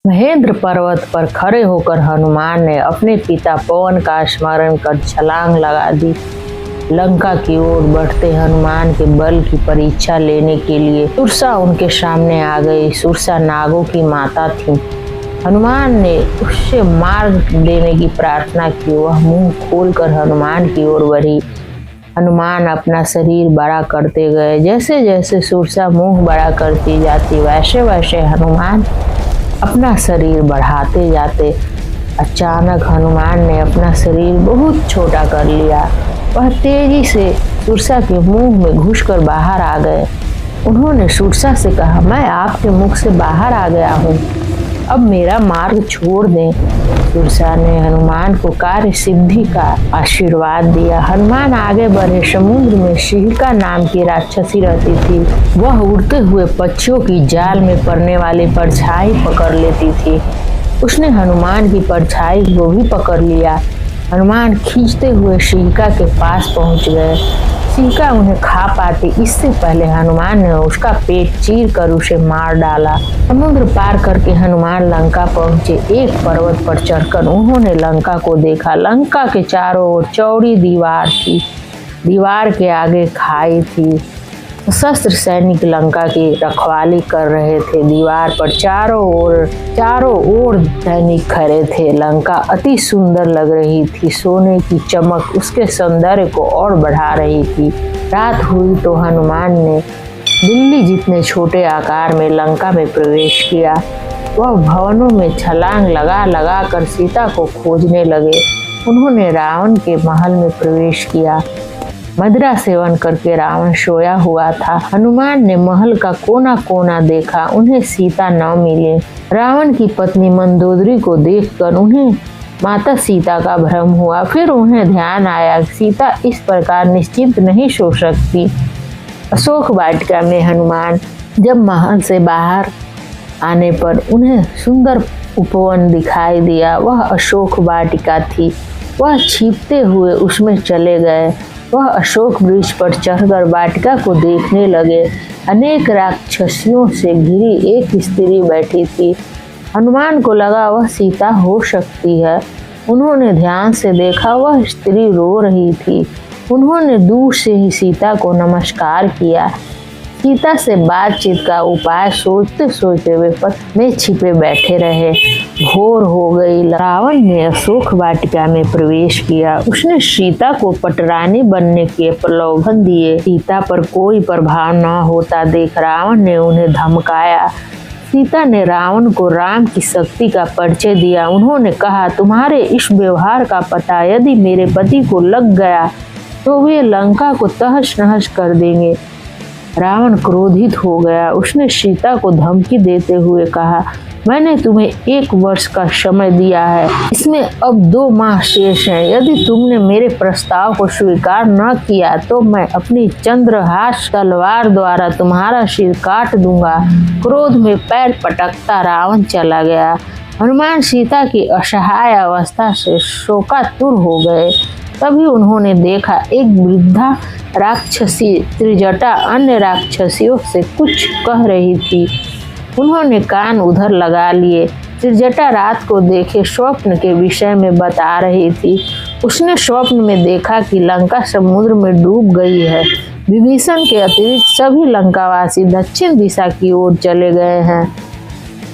महेंद्र पर्वत पर खड़े होकर हनुमान ने अपने पिता पवन का स्मरण कर छलांग लगा दी। लंका की ओर बढ़ते हनुमान के बल की परीक्षा लेने के लिए सुरसा उनके सामने आ गई। सुरसा नागों की माता थी। हनुमान ने उससे मार्ग देने की प्रार्थना की। वह मुंह खोलकर हनुमान की ओर बढ़ी। हनुमान अपना शरीर बड़ा करते गए। जैसे जैसे सुरसा मुंह बड़ा करती जाती वैसे वैसे हनुमान अपना शरीर बढ़ाते जाते। अचानक हनुमान ने अपना शरीर बहुत छोटा कर लिया। वह तेजी से सुरसा के मुंह में घुसकर बाहर आ गए। उन्होंने सुरसा से कहा, मैं आपके मुख से बाहर आ गया हूँ, अब मेरा मार्ग छोड़ दें। सुरसा ने हनुमान को कार्य सिद्धि का आशीर्वाद दिया। हनुमान आगे बढ़े। समुद्र में शिहिका नाम की राक्षसी रहती थी। वह उड़ते हुए पक्षियों की जाल में पड़ने वाली परछाई पकड़ लेती थी। उसने हनुमान की परछाई को भी पकड़ लिया। हनुमान खींचते हुए शिहिका के पास पहुंच गए। शिहिका उन्हें खा पाती इससे पहले हनुमान ने उसका पेट चीर कर उसे मार डाला। समुद्र पार करके हनुमान लंका पहुंचे। एक पर्वत पर चढ़कर उन्होंने लंका को देखा। लंका के चारों ओर चौड़ी दीवार थी। दीवार के आगे खाई थी। सशस्त्र सैनिक लंका की रखवाली कर रहे थे। दीवार पर चारों ओर सैनिक खड़े थे। लंका अति सुंदर लग रही थी। सोने की चमक उसके सौंदर्य को और बढ़ा रही थी। रात हुई तो हनुमान ने बिल्ली जितने छोटे आकार में लंका में प्रवेश किया। वह भवनों में छलांग लगा लगा कर सीता को खोजने लगे। उन्होंने रावण के महल में प्रवेश किया। मदिरा सेवन करके रावण सोया हुआ था। हनुमान ने महल का कोना कोना देखा। उन्हें सीता न मिली। रावण की पत्नी मंदोदरी को देखकर उन्हें माता सीता का भ्रम हुआ। फिर उन्हें ध्यान आया, सीता इस प्रकार निश्चिंत नहीं सो सकती। अशोक वाटिका में हनुमान जब महल से बाहर आने पर उन्हें सुंदर उपवन दिखाई दिया। वह अशोक वाटिका थी। वह छिपते हुए उसमें चले गए। वह अशोक वृक्ष पर चढ़कर वाटिका को देखने लगे। अनेक राक्षसियों से घिरी एक स्त्री बैठी थी। हनुमान को लगा वह सीता हो सकती है। उन्होंने ध्यान से देखा, वह स्त्री रो रही थी। उन्होंने दूर से ही सीता को नमस्कार किया। सीता से बातचीत का उपाय सोचते सोचते वे पथ में छिपे बैठे रहे। भोर हो गई। रावण ने अशोक वाटिका में प्रवेश किया। उसने सीता को पटरानी बनने के प्रलोभन दिए। सीता पर कोई प्रभाव न होता देख रावण ने उन्हें धमकाया। सीता ने रावण को राम की शक्ति का परिचय दिया। उन्होंने कहा, तुम्हारे इस व्यवहार का पता यदि मेरे पति को लग गया तो वे लंका को तहस नहस कर देंगे। रावण क्रोधित हो गया। उसने सीता को धमकी देते हुए कहा, मैंने तुम्हें 1 वर्ष का समय दिया है, इसमें अब 2 माह शेष हैं। यदि तुमने मेरे प्रस्ताव को स्वीकार न किया तो मैं अपनी चंद्रहास तलवार द्वारा तुम्हारा सिर काट दूंगा। क्रोध में पैर पटकता रावण चला गया। हनुमान सीता की असहाय अवस्था से शोकातुर हो गए। तभी उन्होंने देखा एक वृद्धा राक्षसी त्रिजटा अन्य राक्षसियों से कुछ कह रही थी। उन्होंने कान उधर लगा लिए। त्रिजटा रात को देखे स्वप्न के विषय में बता रही थी। उसने स्वप्न में देखा कि लंका समुद्र में डूब गई है। विभीषण के अतिरिक्त सभी लंकावासी दक्षिण दिशा की ओर चले गए हैं।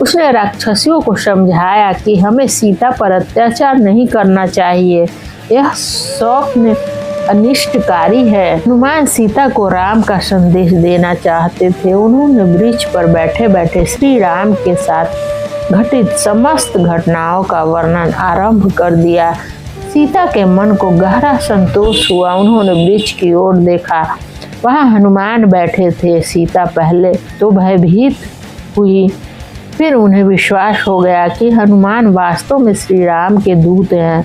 उसने राक्षसियों को समझाया कि हमें सीता पर अत्याचार नहीं करना चाहिए, यह स्वप्न अनिष्टकारी है। हनुमान सीता को राम का संदेश देना चाहते थे। उन्होंने वृक्ष पर बैठे बैठे श्री राम के साथ घटित समस्त घटनाओं का वर्णन आरंभ कर दिया। सीता के मन को गहरा संतोष हुआ। उन्होंने वृक्ष की ओर देखा। वहां हनुमान बैठे थे। सीता पहले तो भयभीत हुई, फिर उन्हें विश्वास हो गया कि हनुमान वास्तव में श्री राम के दूत हैं।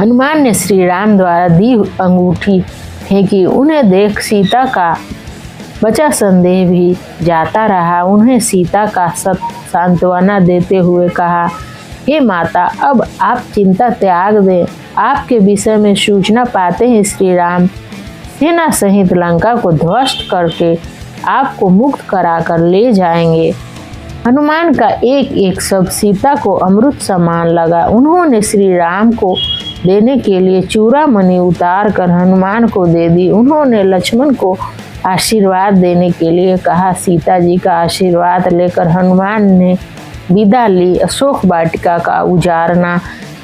हनुमान ने श्री राम द्वारा दी अंगूठी फेंकी। उन्हें देख सीता का बचा संदेह भी जाता रहा। उन्हें सीता का सांत्वना देते हुए कहा, हे माता, अब आप चिंता त्याग दें। आपके विषय में सूचना पाते हैं श्री राम सेना सहित लंका को ध्वस्त करके आपको मुक्त कराकर ले जाएंगे। हनुमान का एक एक शब्द सीता को अमृत समान लगा। उन्होंने श्री राम को देने के लिए चूड़ामणि उतार कर हनुमान को दे दी। उन्होंने लक्ष्मण को आशीर्वाद देने के लिए कहा। सीता जी का आशीर्वाद लेकर हनुमान ने विदा ली। अशोक वाटिका का उजारना,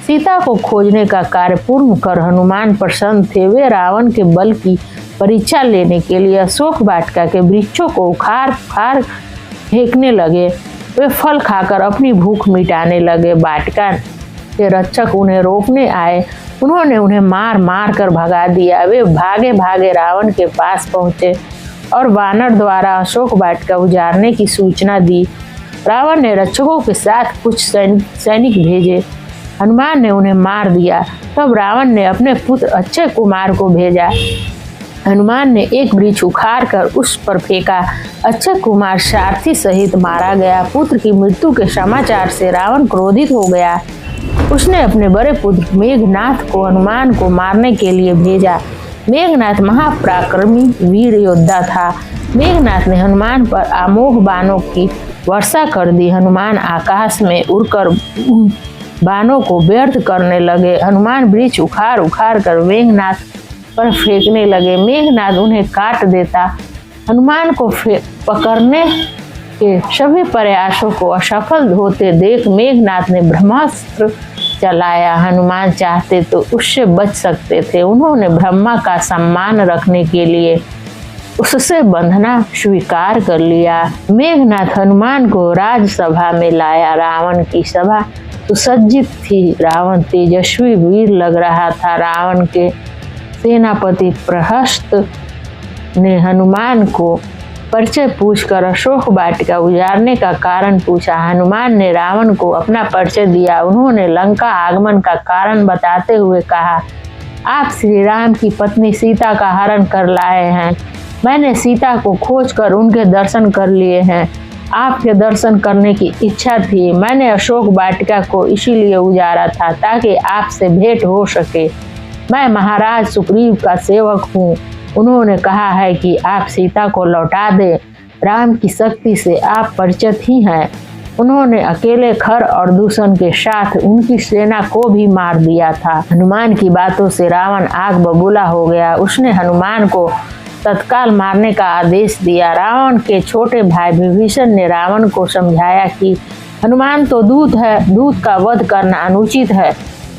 सीता को खोजने का कार्य पूर्ण कर हनुमान प्रसन्न थे। वे रावण के बल की परीक्षा लेने के लिए अशोक वाटिका के वृक्षों को उखाड़ उखाड़ फेंकने लगे। वे फल खाकर अपनी भूख मिटाने लगे। वाटिका के रक्षक उन्हें रोकने आए। उन्होंने उन्हें मार मार कर भगा दिया। वे भागे भागे रावण के पास पहुंचे और वानर द्वारा अशोक वाटिका उजाड़ने की सूचना दी। रावण ने रक्षकों के साथ कुछ सैनिक भेजे। हनुमान ने उन्हें मार दिया। तब रावण ने अपने पुत्र अक्षय कुमार को भेजा। हनुमान ने एक वृक्ष उखाड़ कर उस पर फेंका। अक्षय कुमार सारथी सहित मारा गया। पुत्र की मृत्यु के समाचार से रावण क्रोधित हो गया। उसने अपने बड़े पुत्र मेघनाथ को हनुमान को मारने के लिए भेजा। मेघनाथ महापराक्रमी वीर योद्धा था। मेघनाथ ने हनुमान पर अमोघ बाणों की वर्षा कर दी। हनुमान आकाश में उड़कर उन बाणों को व्यर्थ करने लगे। हनुमान वृक्ष उखाड़ उखाड़ कर मेघनाथ पर फेंकने लगे। मेघनाथ उन्हें काट देता। हनुमान को पकड़ने के सभी प्रयासों को असफल होते देख मेघनाथ ने ब्रह्मास्त्र चलाया। हनुमान चाहते तो उससे बच सकते थे। उन्होंने ब्रह्मा का सम्मान रखने के लिए उससे बंधना स्वीकार कर लिया। मेघनाथ हनुमान को राजसभा में लाया। रावण की सभा सुसज्जित थी। रावण तेजस्वी वीर लग रहा था। रावण के सेनापति प्रहस्त ने हनुमान को परिचय पूछकर अशोक वाटिका उजाड़ने का कारण पूछा। हनुमान ने रावण को अपना परिचय दिया। उन्होंने लंका आगमन का कारण बताते हुए कहा, आप श्री राम की पत्नी सीता का हरण कर लाए हैं। मैंने सीता को खोजकर उनके दर्शन कर लिए हैं। आपके दर्शन करने की इच्छा थी। मैंने अशोक वाटिका को इसीलिए उजाड़ा था ताकि आपसे भेंट हो सके। मैं महाराज सुग्रीव का सेवक हूँ। उन्होंने कहा है कि आप सीता को लौटा दें। राम की शक्ति से आप परिचित ही हैं। उन्होंने अकेले खर और दूषण के साथ उनकी सेना को भी मार दिया था। हनुमान की बातों से रावण आग बबूला हो गया। उसने हनुमान को तत्काल मारने का आदेश दिया। रावण के छोटे भाई विभीषण ने रावण को समझाया कि हनुमान तो दूत है, दूत का वध करना अनुचित है,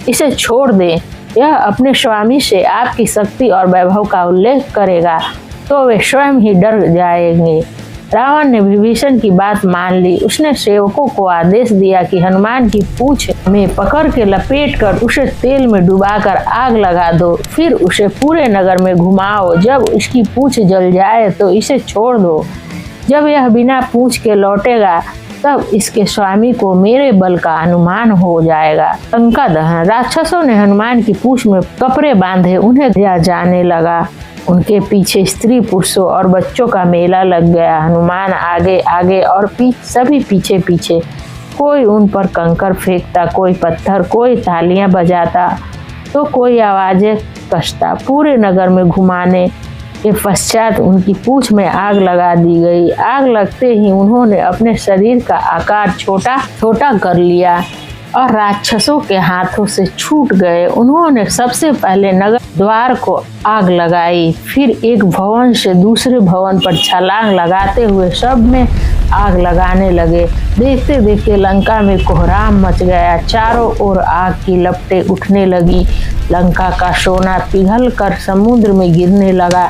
इसे छोड़ दें। यह अपने स्वामी से आपकी शक्ति और वैभव का उल्लेख करेगा तो वे स्वयं ही डर जाएंगे। रावण ने विभीषण की बात मान ली। उसने सेवकों को आदेश दिया कि हनुमान की पूंछ में पकड़ के लपेटकर उसे तेल में डुबाकर आग लगा दो। फिर उसे पूरे नगर में घुमाओ। जब इसकी पूंछ जल जाए तो इसे छोड़ दो। जब यह बिना पूंछ के लौटेगा तब इसके स्वामी को मेरे बल का अनुमान हो जाएगा। लंका दहन। राक्षसों ने हनुमान की पूंछ में कपड़े बांधे उन्हें दिया जाने लगा। उनके पीछे स्त्री पुरुषों और बच्चों का मेला लग गया। हनुमान आगे आगे और सभी पीछे पीछे। कोई उन पर कंकर फेंकता, कोई पत्थर, कोई तालियां बजाता तो कोई आवाजें कसता। पूरे नगर में घुमाने के पश्चात उनकी पूंछ में आग लगा दी गई। आग लगते ही उन्होंने अपने शरीर का आकार छोटा छोटा कर लिया और राक्षसों के हाथों से छूट गए। उन्होंने सबसे पहले नगर द्वार को आग लगाई। फिर एक भवन से दूसरे भवन पर छलांग लगाते हुए सब में आग लगाने लगे। देखते देखते लंका में कोहराम मच गया। चारों ओर आग की लपटें उठने लगी। लंका का सोना पिघल कर समुद्र में गिरने लगा।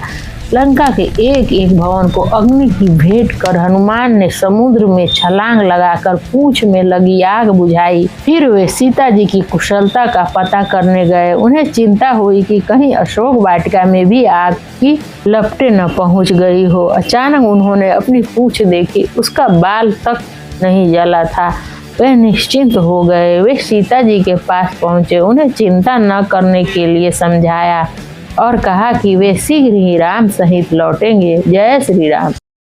लंका के एक एक भवन को अग्नि की भेंट कर हनुमान ने समुद्र में छलांग लगाकर पूंछ में लगी आग बुझाई। फिर वे सीता जी की कुशलता का पता करने गए। उन्हें चिंता हुई कि कहीं अशोक वाटिका में भी आग की लपटें न पहुंच गई हो। अचानक उन्होंने अपनी पूंछ देखी, उसका बाल तक नहीं जला था। वे निश्चिंत हो गए। वे सीता जी के पास पहुंचे, उन्हें चिंता न करने के लिए समझाया और कहा कि वे शीघ्र ही राम सहित लौटेंगे। जय श्री राम।